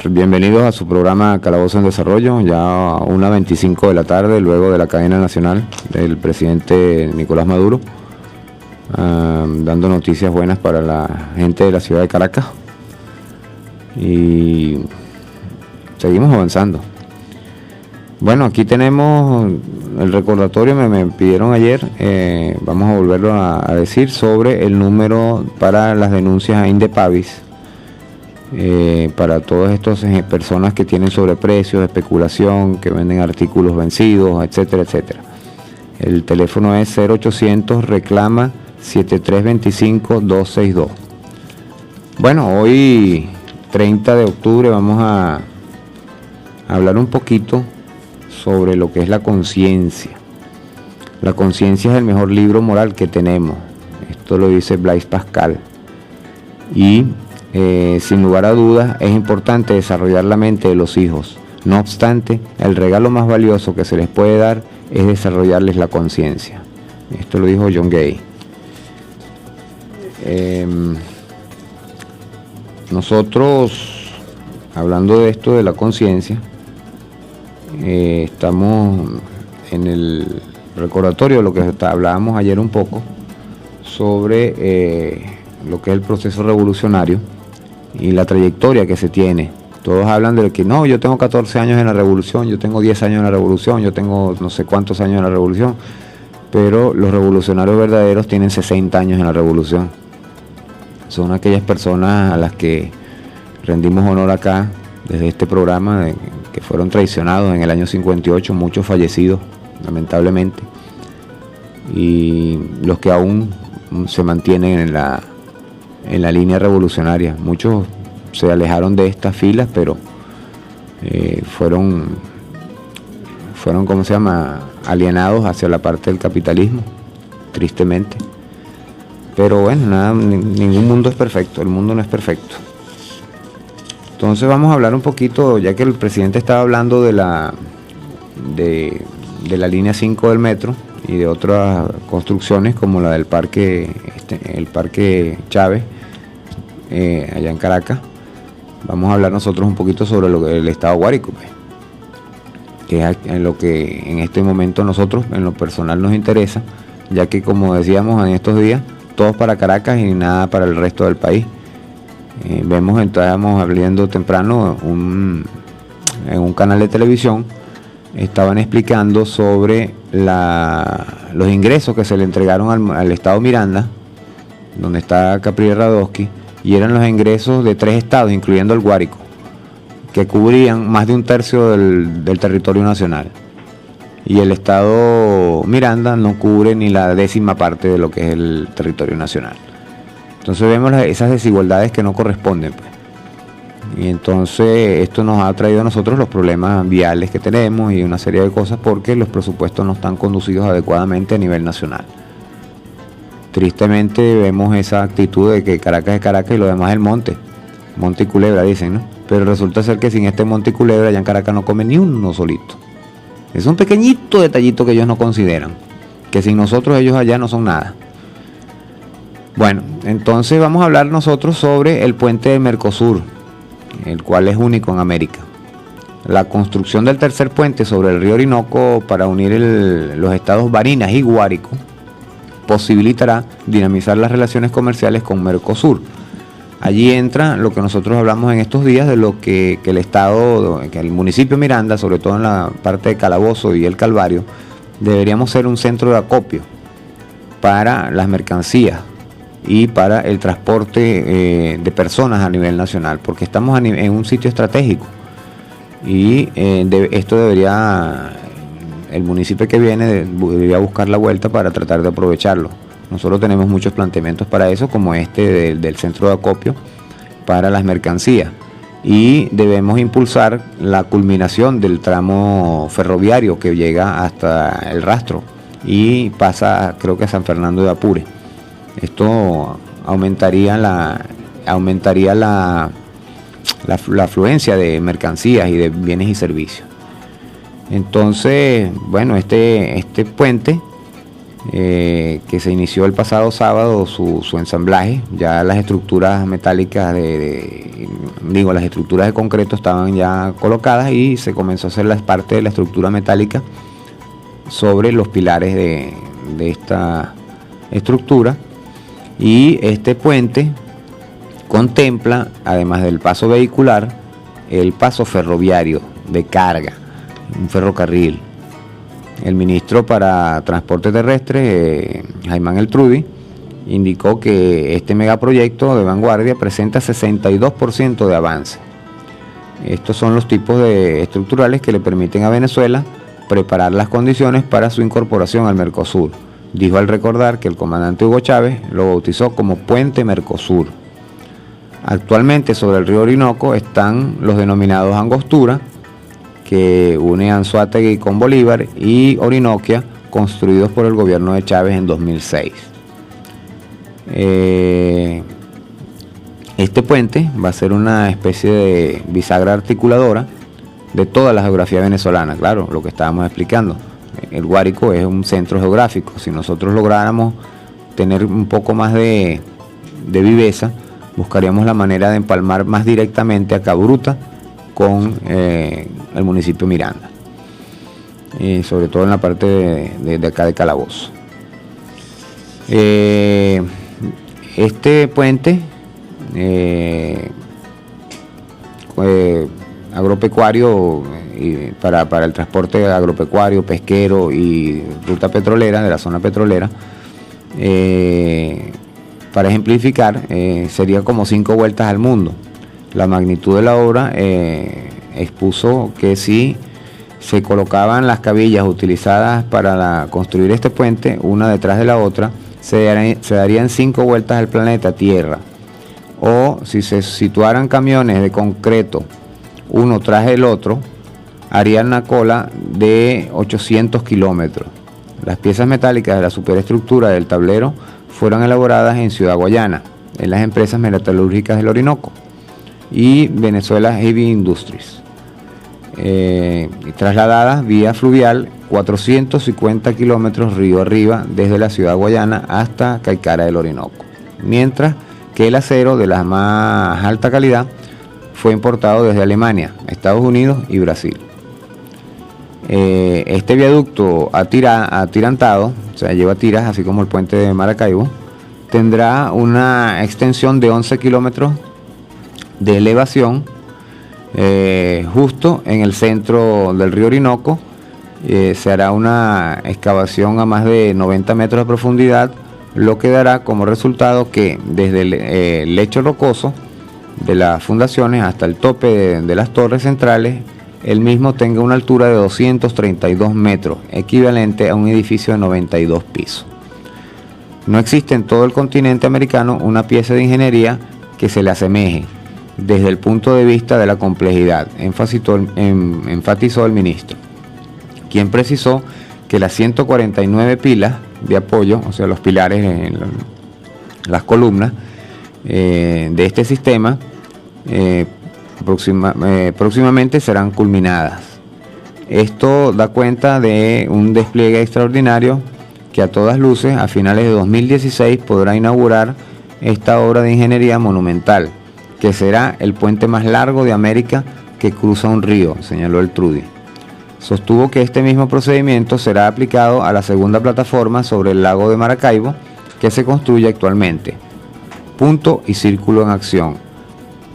Bienvenidos a su programa Calabozo en Desarrollo, ya a 1:25 de la tarde, luego de la cadena nacional del presidente Nicolás Maduro, dando noticias buenas para la gente de la ciudad de Caracas. Y seguimos avanzando. Bueno, aquí tenemos el recordatorio, me pidieron ayer, vamos a volverlo a decir, sobre el número para las denuncias a Indepavis, para todas estas personas que tienen sobreprecios, especulación, que venden artículos vencidos, etcétera, etcétera. El teléfono es 0800 reclama 7325-262. Bueno, hoy 30 de octubre vamos a hablar un poquito sobre lo que es la conciencia. La conciencia es el mejor libro moral que tenemos. Esto lo dice Blaise Pascal. Y sin lugar a dudas es importante desarrollar la mente de los hijos. No obstante, el regalo más valioso que se les puede dar es desarrollarles la conciencia. Esto lo dijo John Gay. Nosotros, hablando de esto de la conciencia, estamos en el recordatorio de lo que hablábamos ayer un poco sobre lo que es el proceso revolucionario y la trayectoria que se tiene. Todos hablan de que no, yo tengo 14 años en la revolución, yo tengo 10 años en la revolución, yo tengo no sé cuántos años en la revolución, pero los revolucionarios verdaderos tienen 60 años en la revolución. Son aquellas personas a las que rendimos honor acá desde este programa, que fueron traicionados en el año 58, muchos fallecidos lamentablemente, y los que aún se mantienen en la línea revolucionaria. Muchos se alejaron de estas filas, pero fueron ¿cómo se llama?, alienados hacia la parte del capitalismo, tristemente. Pero bueno, nada, ningún mundo es perfecto, el mundo no es perfecto. Entonces vamos a hablar un poquito, ya que el presidente estaba hablando de la línea 5 del metro y de otras construcciones como la del parque, el parque Chávez, allá en Caracas. Vamos a hablar nosotros un poquito sobre el estado Guárico, pues, que es en lo que en este momento nosotros en lo personal nos interesa, ya que, como decíamos en estos días, todos para Caracas y nada para el resto del país. Estábamos hablando temprano en un canal de televisión, estaban explicando sobre los ingresos que se le entregaron al estado Miranda, donde está Capriles Radosky, y eran los ingresos de 3 estados, incluyendo el Guárico, que cubrían más de 1/3 del territorio nacional. Y el estado Miranda no cubre ni la 10ª parte de lo que es el territorio nacional. Entonces vemos esas desigualdades que no corresponden, pues. Y entonces esto nos ha traído a nosotros los problemas viales que tenemos y una serie de cosas, porque los presupuestos no están conducidos adecuadamente a nivel nacional. Tristemente vemos esa actitud de que Caracas es Caracas y lo demás es el monte y culebra, dicen, ¿no? Pero resulta ser que sin este monte y culebra allá en Caracas no come ni uno solito. Es un pequeñito detallito que ellos no consideran, que sin nosotros ellos allá no son nada. Bueno, entonces vamos a hablar nosotros sobre el puente de Mercosur, el cual es único en América. La construcción del tercer puente sobre el río Orinoco para unir los estados Barinas y Guárico posibilitará dinamizar las relaciones comerciales con Mercosur. Allí entra lo que nosotros hablamos en estos días de lo que el estado, que el municipio Miranda, sobre todo en la parte de Calabozo y el Calvario, deberíamos ser un centro de acopio para las mercancías y para el transporte de personas a nivel nacional, porque estamos en un sitio estratégico y esto debería, el municipio que viene debería buscar la vuelta para tratar de aprovecharlo. Nosotros tenemos muchos planteamientos para eso, como este del centro de acopio para las mercancías, y debemos impulsar la culminación del tramo ferroviario que llega hasta el Rastro y pasa, creo que a San Fernando de Apure. Esto aumentaría la afluencia de mercancías y de bienes y servicios. Entonces, bueno, este puente que se inició el pasado sábado su ensamblaje. Ya las estructuras metálicas las estructuras de concreto estaban ya colocadas y se comenzó a hacer la parte de la estructura metálica sobre los pilares de esta estructura. Y este puente contempla, además del paso vehicular, el paso ferroviario de carga, un ferrocarril. El ministro para Transporte Terrestre, Germán Eltrudi, indicó que este megaproyecto de vanguardia presenta 62% de avance. Estos son los tipos de estructurales que le permiten a Venezuela preparar las condiciones para su incorporación al Mercosur. Dijo al recordar que el comandante Hugo Chávez lo bautizó como Puente Mercosur. Actualmente sobre el río Orinoco están los denominados Angostura, que une Anzoátegui con Bolívar, y Orinoquia, construidos por el gobierno de Chávez en 2006. Este puente va a ser una especie de bisagra articuladora de toda la geografía venezolana. Claro, lo que estábamos explicando. El Guárico es un centro geográfico. Si nosotros lográramos tener un poco más de viveza, buscaríamos la manera de empalmar más directamente a Cabruta con el municipio Miranda, sobre todo en la parte de acá de Calabozo. Este puente agropecuario, para el transporte agropecuario, pesquero y ruta petrolera, de la zona petrolera, para ejemplificar, sería como 5 vueltas al mundo. La magnitud de la obra expuso que si se colocaban las cabillas utilizadas para construir este puente, una detrás de la otra, se darían 5 vueltas al planeta Tierra. O si se situaran camiones de concreto uno tras el otro, harían una cola de 800 kilómetros. Las piezas metálicas de la superestructura del tablero fueron elaboradas en Ciudad Guayana, en las empresas metalúrgicas del Orinoco y Venezuela Heavy Industries, trasladadas vía fluvial 450 kilómetros río arriba desde la Ciudad Guayana hasta Caicara del Orinoco, mientras que el acero de la más alta calidad fue importado desde Alemania, Estados Unidos y Brasil. Este viaducto atirantado, o sea, lleva tiras, así como el puente de Maracaibo, tendrá una extensión de 11 kilómetros de elevación, justo en el centro del río Orinoco. Se hará una excavación a más de 90 metros de profundidad, lo que dará como resultado que desde el lecho rocoso de las fundaciones hasta el tope de las torres centrales, el mismo tenga una altura de 232 metros, equivalente a un edificio de 92 pisos. No existe en todo el continente americano una pieza de ingeniería que se le asemeje desde el punto de vista de la complejidad, enfatizó el ministro, quien precisó que las 149 pilas de apoyo, o sea, los pilares en las columnas de este sistema, próximamente serán culminadas. Esto da cuenta de un despliegue extraordinario que a todas luces a finales de 2016 podrá inaugurar esta obra de ingeniería monumental, que será el puente más largo de América que cruza un río, señaló Eltrudi. Sostuvo que este mismo procedimiento será aplicado a la segunda plataforma sobre el lago de Maracaibo que se construye actualmente. Punto y círculo en acción.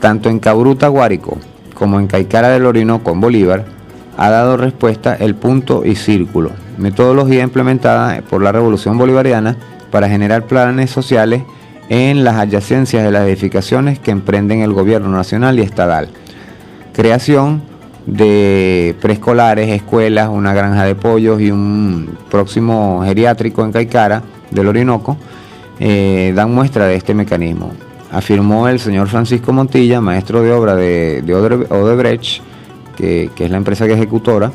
Tanto en Cabruta, Guárico, como en Caicara del Orinoco, en Bolívar, ha dado respuesta el punto y círculo, metodología implementada por la Revolución Bolivariana para generar planes sociales en las adyacencias de las edificaciones que emprenden el gobierno nacional y estatal. Creación de preescolares, escuelas, una granja de pollos y un próximo geriátrico en Caicara del Orinoco dan muestra de este mecanismo, afirmó el señor Francisco Montilla, maestro de obra de Odebrecht, que es la empresa que ejecutora.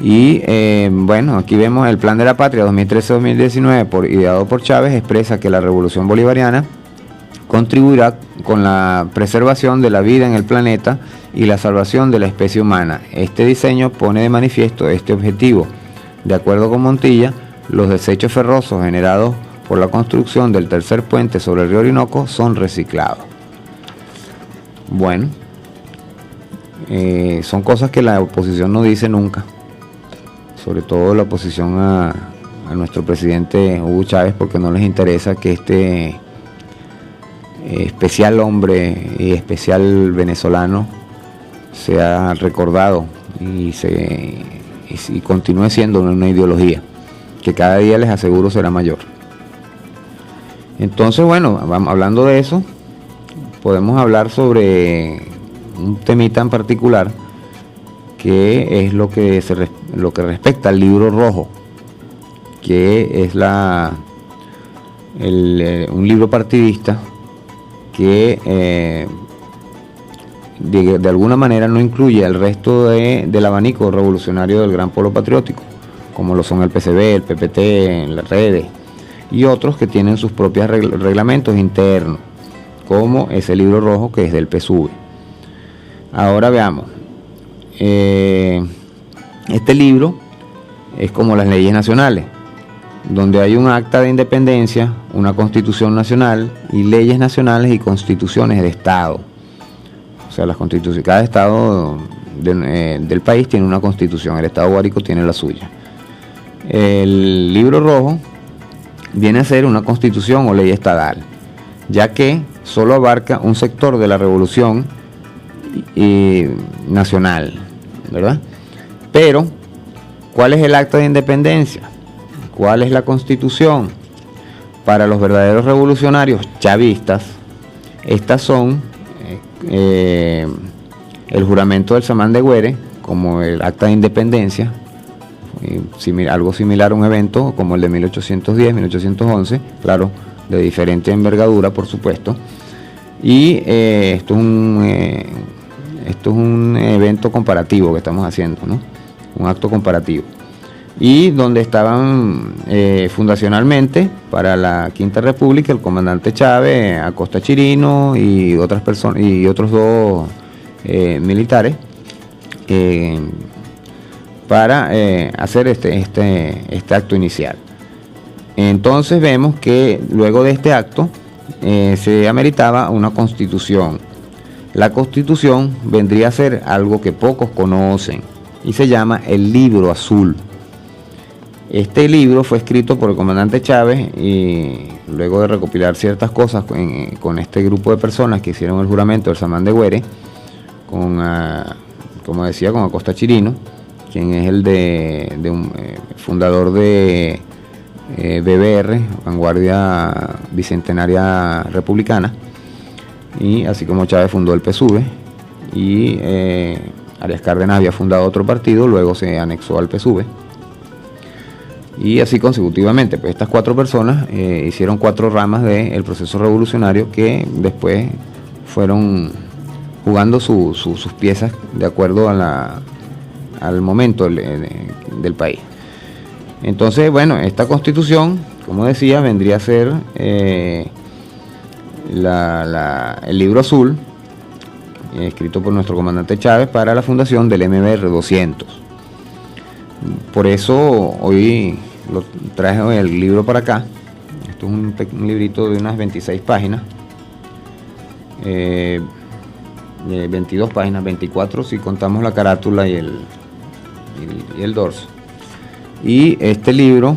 Y bueno, aquí vemos el Plan de la Patria 2013-2019, ideado por Chávez, expresa que la Revolución Bolivariana contribuirá con la preservación de la vida en el planeta y la salvación de la especie humana. Este diseño pone de manifiesto este objetivo. De acuerdo con Montilla, los desechos ferrosos generados por la construcción del tercer puente sobre el río Orinoco son reciclados. Bueno, son cosas que la oposición no dice nunca, sobre todo la oposición a nuestro presidente Hugo Chávez, porque no les interesa que este especial hombre y especial venezolano sea recordado y continúe siendo una ideología que cada día, les aseguro, será mayor. Entonces, bueno, hablando de eso, podemos hablar sobre un temita en particular, que es lo que respecta al libro rojo, que es un libro partidista que de alguna manera no incluye al resto del abanico revolucionario del gran polo patriótico, como lo son el PCB, el PPT, las redes y otros que tienen sus propios reglamentos internos, como ese libro rojo que es del PSUV. Ahora veamos, este libro es como las leyes nacionales, donde hay un acta de independencia, una constitución nacional y leyes nacionales y constituciones de Estado. O sea, cada Estado del país tiene una constitución, el Estado Guárico tiene la suya. El libro rojo viene a ser una constitución o ley estadal, ya que solo abarca un sector de la revolución nacional, ¿verdad? Pero, ¿cuál es el acta de independencia? ¿Cuál es la constitución? Para los verdaderos revolucionarios chavistas, estas son el juramento del Samán de Güere, como el acta de independencia, algo similar a un evento como el de 1810, 1811, claro, de diferente envergadura, por supuesto. Y esto es un evento comparativo que estamos haciendo, ¿no? Un acto comparativo. Y donde estaban fundacionalmente para la Quinta República el comandante Chávez, Acosta Chirino y otras personas y otros dos militares para hacer este acto inicial. Entonces vemos que luego de este acto se ameritaba una constitución. La constitución vendría a ser algo que pocos conocen y se llama el Libro Azul. Este libro fue escrito por el comandante Chávez y luego de recopilar ciertas cosas con este grupo de personas que hicieron el juramento del Samán de Güere, como decía, con Acosta Chirino, quien es el un fundador de BBR, Vanguardia Bicentenaria Republicana, y así como Chávez fundó el PSUV y Arias Cárdenas había fundado otro partido, luego se anexó al PSUV. Y así consecutivamente, pues estas cuatro personas hicieron cuatro ramas del proceso revolucionario que después fueron jugando sus piezas de acuerdo al momento del país. Entonces, bueno, esta constitución, como decía, vendría a ser el libro azul, escrito por nuestro comandante Chávez para la fundación del MBR 200. Por eso hoy lo traje el libro para acá. Esto es un librito de unas 26 páginas, 22 páginas, 24 si contamos la carátula y el dorso. Y este libro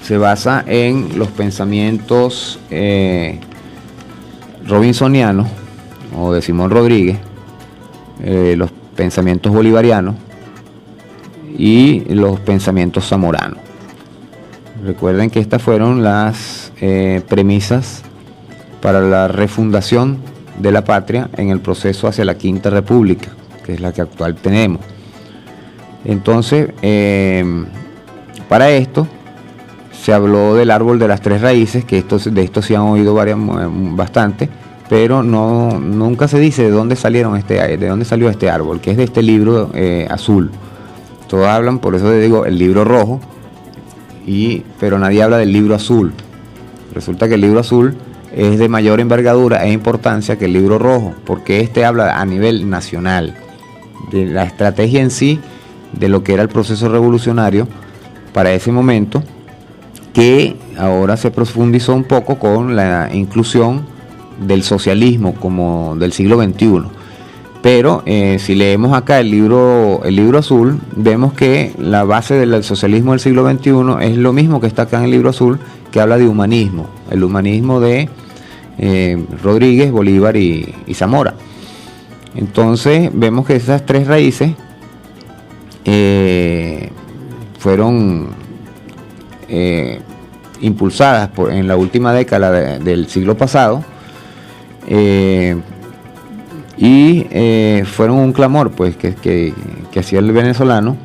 se basa en los pensamientos robinsonianos o de Simón Rodríguez, los pensamientos bolivarianos y los pensamientos zamoranos. Recuerden que estas fueron las premisas para la refundación de la patria en el proceso hacia la Quinta República, que es la que actual tenemos. Entonces, para esto se habló del árbol de las tres raíces, que de esto se han oído bastante, pero nunca se dice de dónde salió este árbol, que es de este libro azul. Todos hablan, por eso digo, el libro rojo, pero nadie habla del libro azul. Resulta que el libro azul es de mayor envergadura e importancia que el libro rojo, porque este habla a nivel nacional de la estrategia en sí, de lo que era el proceso revolucionario para ese momento que ahora se profundizó un poco con la inclusión del socialismo como del siglo XXI. Pero si leemos acá el libro azul, vemos que la base del socialismo del siglo XXI es lo mismo que está acá en el libro azul, que habla de humanismo, el humanismo de Rodríguez, Bolívar y Zamora. Entonces vemos que esas tres raíces fueron impulsadas en la última década del siglo pasado, y fueron un clamor pues que hacía el venezolano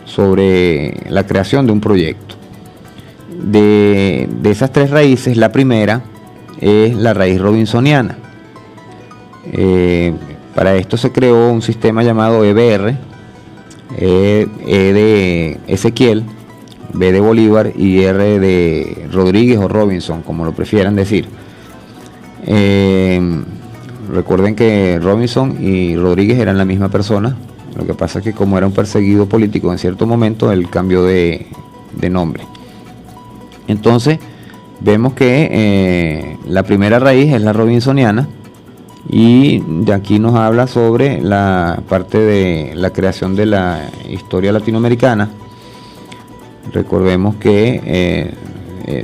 sobre la creación de un proyecto. De esas tres raíces, la primera es la raíz robinsoniana. Para esto se creó un sistema llamado EBR, E de Ezequiel, B de Bolívar y R de Rodríguez o Robinson, como lo prefieran decir. Recuerden que Robinson y Rodríguez eran la misma persona. Lo que pasa es que como era un perseguido político en cierto momento, él cambió de nombre. Entonces vemos que la primera raíz es la robinsoniana, y de aquí nos habla sobre la parte de la creación de la historia latinoamericana. Recordemos que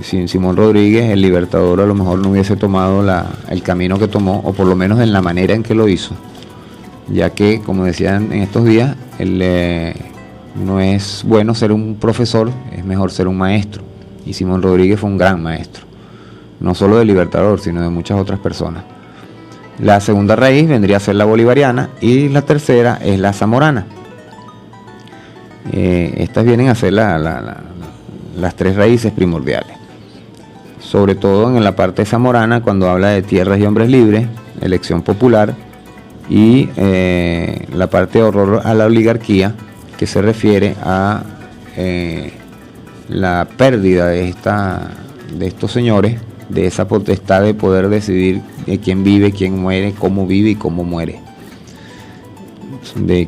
sin Simón Rodríguez, el Libertador a lo mejor no hubiese tomado el camino que tomó, o por lo menos en la manera en que lo hizo, ya que, como decían en estos días, no es bueno ser un profesor, es mejor ser un maestro, y Simón Rodríguez fue un gran maestro, no solo del Libertador, sino de muchas otras personas. La segunda raíz vendría a ser la bolivariana, y la tercera es la zamorana. Estas vienen a ser las tres raíces primordiales, sobre todo en la parte zamorana, cuando habla de tierras y hombres libres, elección popular, y la parte de horror a la oligarquía, que se refiere a la pérdida de estos señores, de esa potestad de poder decidir quién vive, quién muere, cómo vive y cómo muere, de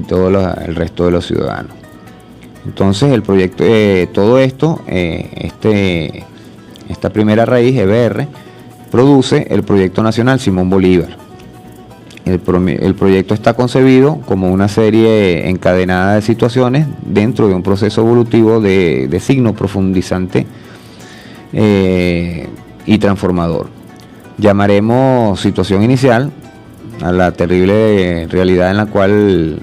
todo el resto de los ciudadanos. Entonces el proyecto, todo esto, esta primera raíz, EBR, produce el proyecto nacional Simón Bolívar. El proyecto está concebido como una serie encadenada de situaciones dentro de un proceso evolutivo de signo profundizante y transformador. Llamaremos situación inicial a la terrible realidad en la cual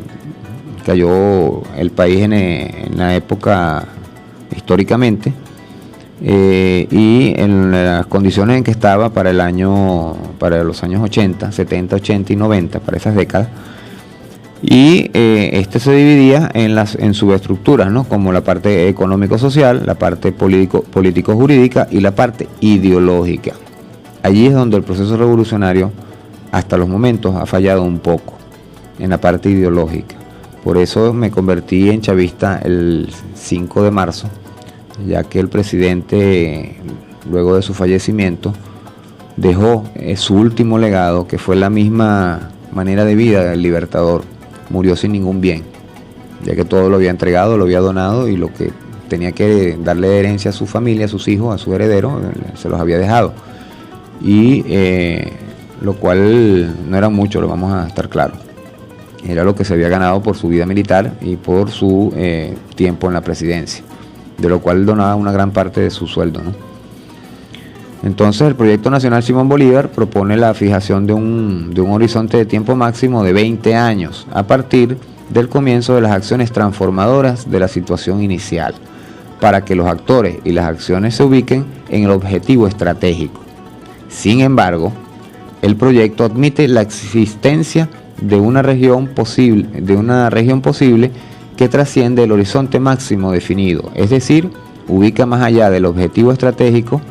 cayó el país en la época históricamente, y en las condiciones en que estaba para los años 80, 70, 80 y 90, para esas décadas. Y este se dividía en subestructuras, ¿no? Como la parte económico-social, la parte político-jurídica y la parte ideológica. Allí es donde el proceso revolucionario hasta los momentos ha fallado un poco, en la parte ideológica. Por eso me convertí en chavista el 5 de marzo, ya que el presidente, luego de su fallecimiento, dejó su último legado, que fue la misma manera de vida del Libertador. Murió sin ningún bien, ya que todo lo había entregado, lo había donado, y lo que tenía que darle de herencia a su familia, a sus hijos, a su heredero, se los había dejado. Y lo cual no era mucho, lo vamos a estar claros. Era lo que se había ganado por su vida militar y por su tiempo en la presidencia, de lo cual donaba una gran parte de su sueldo, ¿no? Entonces el Proyecto Nacional Simón Bolívar propone la fijación de un horizonte de tiempo máximo de 20 años a partir del comienzo de las acciones transformadoras de la situación inicial, para que los actores y las acciones se ubiquen en el objetivo estratégico. Sin embargo, el proyecto admite la existencia de una región posible que trasciende el horizonte máximo definido, es decir, ubica más allá del objetivo estratégico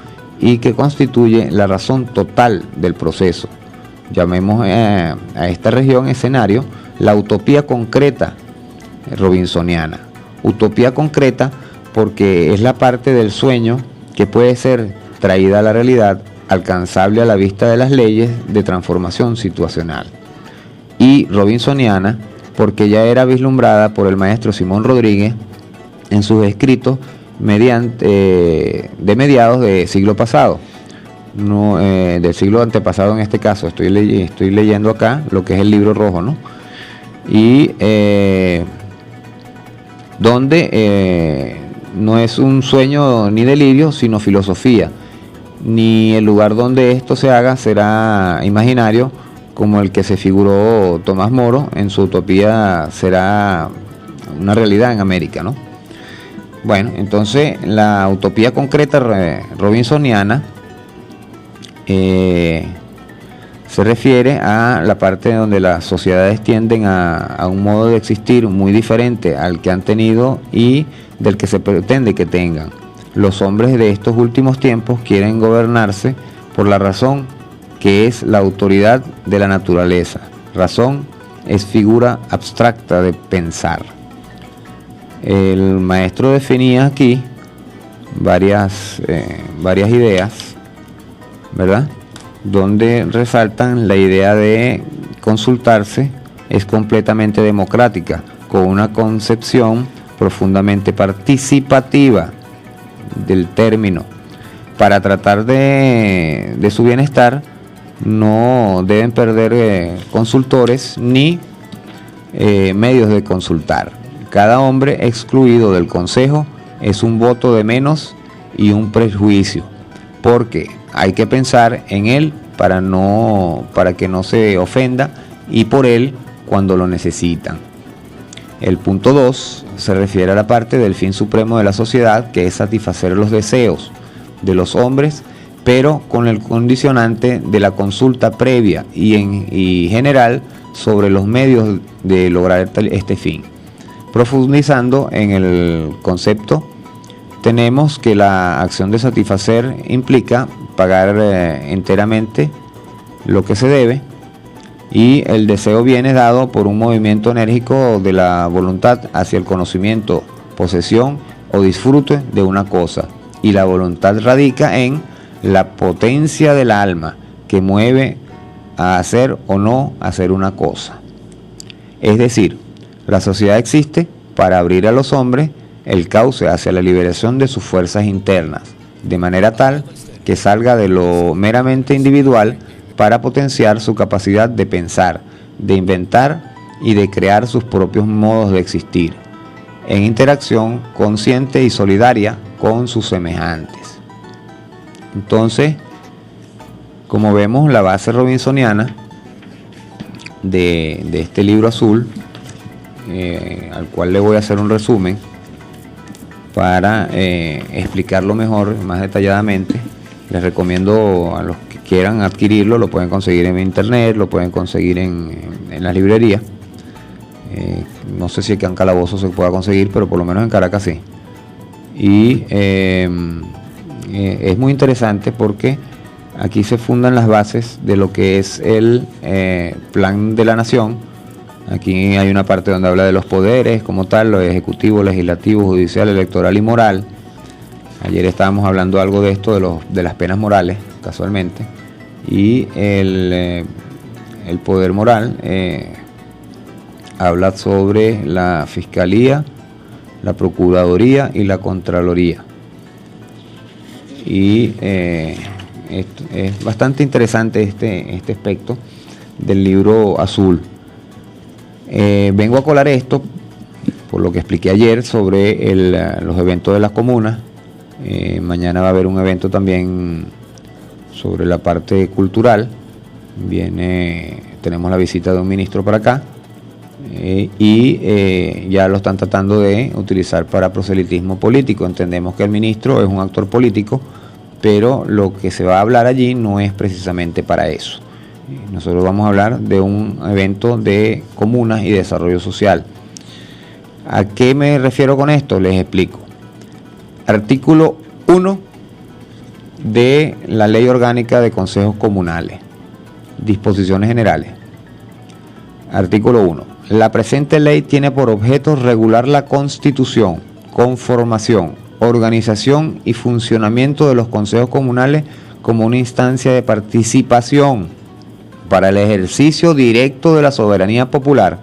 y que constituye la razón total del proceso. Llamemos a esta región escenario la utopía concreta robinsoniana. Utopía concreta porque es la parte del sueño que puede ser traída a la realidad, alcanzable a la vista de las leyes de transformación situacional. Y robinsoniana porque ya era vislumbrada por el maestro Simón Rodríguez en sus escritos de mediados del siglo pasado, no, del siglo antepasado en este caso. Estoy leyendo acá lo que es el Libro Rojo, ¿no? Y donde no es un sueño ni delirio, sino filosofía, ni el lugar donde esto se haga será imaginario, como el que se figuró Tomás Moro en su utopía será una realidad en América, ¿no? Bueno, entonces la utopía concreta robinsoniana se refiere a la parte donde las sociedades tienden a un modo de existir muy diferente al que han tenido y del que se pretende que tengan. Los hombres de estos últimos tiempos quieren gobernarse por la razón, que es la autoridad de la naturaleza. Razón es figura abstracta de pensar. El maestro definía aquí varias ideas, ¿verdad?, donde resaltan la idea de consultarse es completamente democrática, con una concepción profundamente participativa del término. Para tratar de su bienestar no deben perder consultores ni medios de consultar. Cada hombre excluido del consejo es un voto de menos y un prejuicio, porque hay que pensar en él para que no se ofenda, y por él cuando lo necesitan. El punto 2 se refiere a la parte del fin supremo de la sociedad, que es satisfacer los deseos de los hombres, pero con el condicionante de la consulta previa y general sobre los medios de lograr este fin. Profundizando en el concepto, tenemos que la acción de satisfacer implica pagar enteramente lo que se debe, y el deseo viene dado por un movimiento enérgico de la voluntad hacia el conocimiento, posesión o disfrute de una cosa, y la voluntad radica en la potencia del alma que mueve a hacer o no hacer una cosa. Es decir, la sociedad existe para abrir a los hombres el cauce hacia la liberación de sus fuerzas internas, de manera tal que salga de lo meramente individual para potenciar su capacidad de pensar, de inventar y de crear sus propios modos de existir, en interacción consciente y solidaria con sus semejantes. Entonces, como vemos, la base robinsoniana de este libro azul, al cual le voy a hacer un resumen para explicarlo mejor, más detalladamente. Les recomiendo a los que quieran adquirirlo, lo pueden conseguir en internet, lo pueden conseguir en las librerías. No sé si aquí en Calabozo se pueda conseguir, pero por lo menos en Caracas sí. Y es muy interesante porque aquí se fundan las bases de lo que es el plan de la nación. Aquí hay una parte donde habla de los poderes como tal, los ejecutivo, legislativo, judicial, electoral y moral. Ayer estábamos hablando algo de esto, de las penas morales, casualmente. Y el poder moral habla sobre la Fiscalía, la Procuraduría y la Contraloría. Y es bastante interesante este aspecto del libro azul. Vengo a colar esto por lo que expliqué ayer sobre los eventos de las comunas. Mañana va a haber un evento también sobre la parte cultural. Tenemos la visita de un ministro para acá, y ya lo están tratando de utilizar para proselitismo político. Entendemos que el ministro es un actor político, pero lo que se va a hablar allí no es precisamente para eso. Nosotros vamos a hablar de un evento de comunas y desarrollo social. ¿A qué me refiero con esto? Les explico. Artículo 1 de la Ley Orgánica de Consejos Comunales. Disposiciones generales. Artículo 1. La presente ley tiene por objeto regular la constitución, conformación, organización y funcionamiento de los consejos comunales como una instancia de participación para el ejercicio directo de la soberanía popular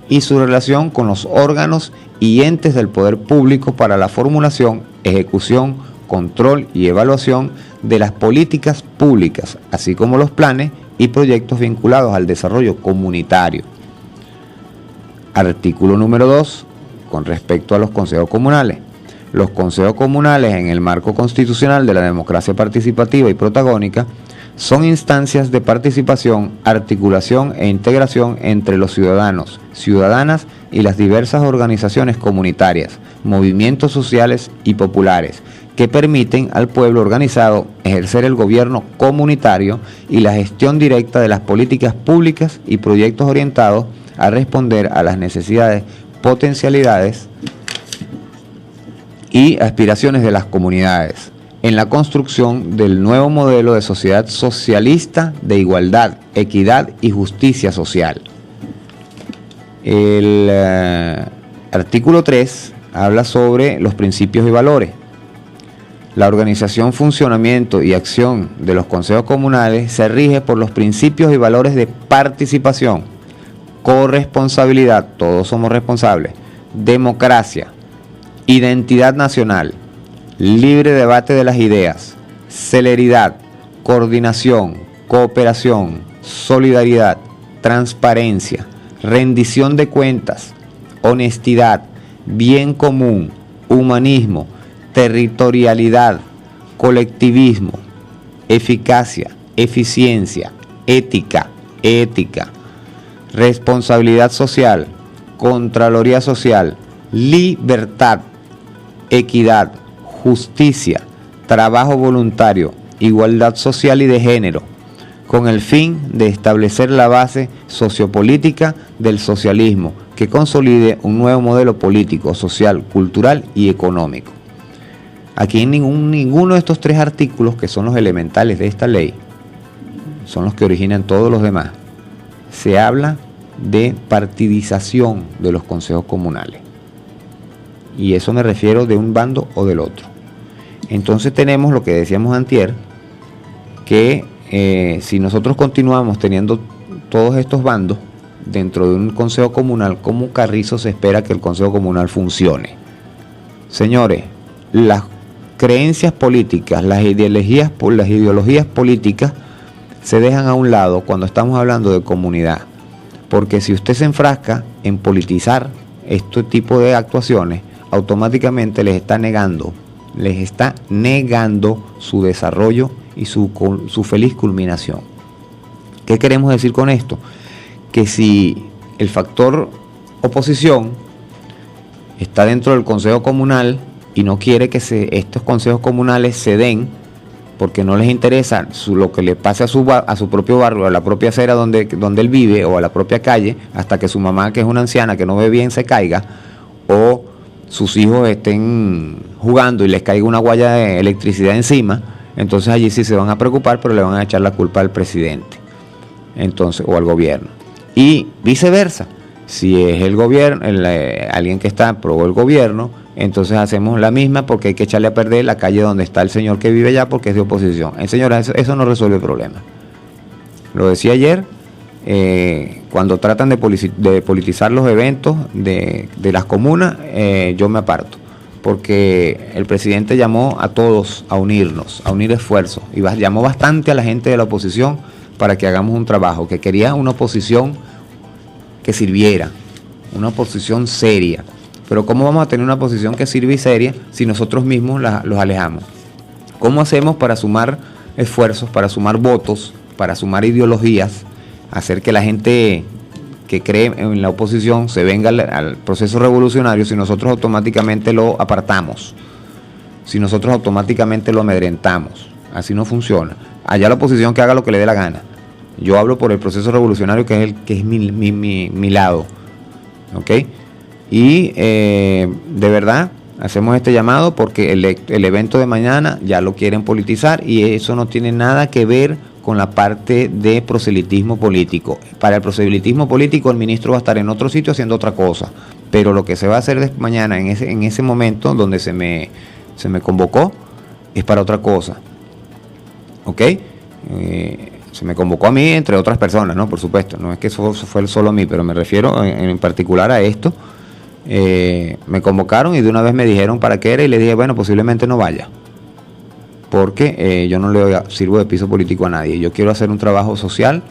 y su relación con los órganos y entes del poder público para la formulación, ejecución, control y evaluación de las políticas públicas, así como los planes y proyectos vinculados al desarrollo comunitario. Artículo número 2, con respecto a los consejos comunales. Los consejos comunales, en el marco constitucional de la democracia participativa y protagónica, son instancias de participación, articulación e integración entre los ciudadanos, ciudadanas y las diversas organizaciones comunitarias, movimientos sociales y populares, que permiten al pueblo organizado ejercer el gobierno comunitario y la gestión directa de las políticas públicas y proyectos orientados a responder a las necesidades, potencialidades y aspiraciones de las comunidades, en la construcción del nuevo modelo de sociedad socialista de igualdad, equidad y justicia social. El artículo 3 habla sobre los principios y valores. La organización, funcionamiento y acción de los consejos comunales se rige por los principios y valores de participación, corresponsabilidad, todos somos responsables, democracia, identidad nacional, libre debate de las ideas, celeridad, coordinación, cooperación, solidaridad, transparencia, rendición de cuentas, honestidad, bien común, humanismo, territorialidad, colectivismo, eficacia, eficiencia, ética, responsabilidad social, contraloría social, libertad, equidad, justicia, trabajo voluntario, igualdad social y de género, con el fin de establecer la base sociopolítica del socialismo que consolide un nuevo modelo político, social, cultural y económico. Aquí en ninguno de estos tres artículos, que son los elementales de esta ley, son los que originan todos los demás, se habla de partidización de los consejos comunales. Y eso me refiero de un bando o del otro. Entonces tenemos lo que decíamos antier, que si nosotros continuamos teniendo todos estos bandos dentro de un consejo comunal, ¿cómo carrizo se espera que el consejo comunal funcione? Señores, las creencias políticas, las ideologías políticas se dejan a un lado cuando estamos hablando de comunidad. Porque si usted se enfrasca en politizar este tipo de actuaciones, automáticamente les está negando su desarrollo y su feliz culminación. ¿Qué queremos decir con esto? Que si el factor oposición está dentro del consejo comunal y no quiere que estos consejos comunales se den, porque no les interesa lo que le pase a su propio barrio, a la propia acera donde él vive, o a la propia calle, hasta que su mamá, que es una anciana que no ve bien, se caiga, o sus hijos estén jugando y les caiga una guaya de electricidad encima, entonces allí sí se van a preocupar, pero le van a echar la culpa al presidente, entonces, o al gobierno. Y viceversa, si es el gobierno, alguien que está pro el gobierno, entonces hacemos la misma, porque hay que echarle a perder la calle donde está el señor que vive allá, porque es de oposición. Señora, eso no resuelve el problema. Lo decía ayer, cuando tratan de politizar los eventos de las comunas, yo me aparto, porque el presidente llamó a todos a unirnos, a unir esfuerzos, y llamó bastante a la gente de la oposición para que hagamos un trabajo, que quería una oposición que sirviera, una oposición seria. Pero ¿cómo vamos a tener una oposición que sirve y seria si nosotros mismos los alejamos? ¿Cómo hacemos para sumar esfuerzos, para sumar votos, para sumar ideologías, hacer que la gente que cree en la oposición se venga al proceso revolucionario si nosotros automáticamente lo apartamos, si nosotros automáticamente lo amedrentamos? Así no funciona. Allá la oposición que haga lo que le dé la gana. Yo hablo por el proceso revolucionario, que es mi lado, ¿ok? Y de verdad hacemos este llamado porque el evento de mañana ya lo quieren politizar, y eso no tiene nada que ver con la parte de proselitismo político. Para el proselitismo político el ministro va a estar en otro sitio haciendo otra cosa, pero lo que se va a hacer mañana en ese momento donde se me convocó es para otra cosa, ¿ok? se me convocó a mí entre otras personas, ¿no? Por supuesto, no es que eso fue solo a mí, pero me refiero en particular a esto. Me convocaron y de una vez me dijeron para qué era y le dije, bueno, posiblemente no vaya, porque yo no le sirvo de piso político a nadie. Yo quiero hacer un trabajo social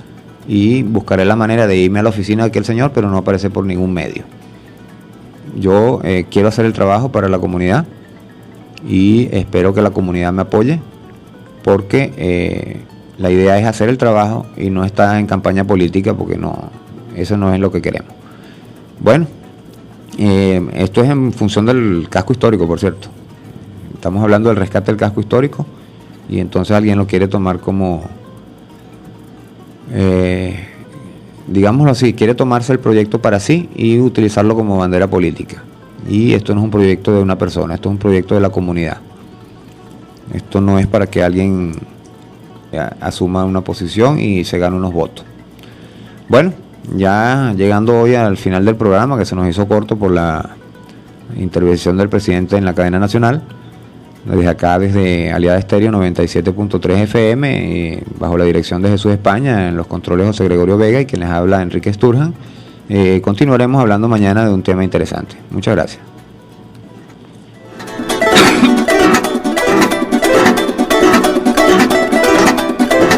y buscaré la manera de irme a la oficina de aquel señor, pero no aparecer por ningún medio. Yo quiero hacer el trabajo para la comunidad y espero que la comunidad me apoye, porque la idea es hacer el trabajo y no estar en campaña política, porque no, eso no es lo que queremos. Bueno, esto es en función del casco histórico, por cierto. Estamos hablando del rescate del casco histórico y entonces alguien lo quiere tomar como, digámoslo así, quiere tomarse el proyecto para sí y utilizarlo como bandera política. Y esto no es un proyecto de una persona, esto es un proyecto de la comunidad. Esto no es para que alguien asuma una posición y se gane unos votos. Bueno, ya llegando hoy al final del programa, que se nos hizo corto por la intervención del presidente en la cadena nacional, desde acá, desde Aliada Estéreo 97.3 FM, bajo la dirección de Jesús España, en los controles José Gregorio Vega y quien les habla Enrique Sturjan. Continuaremos hablando mañana de un tema interesante. Muchas gracias.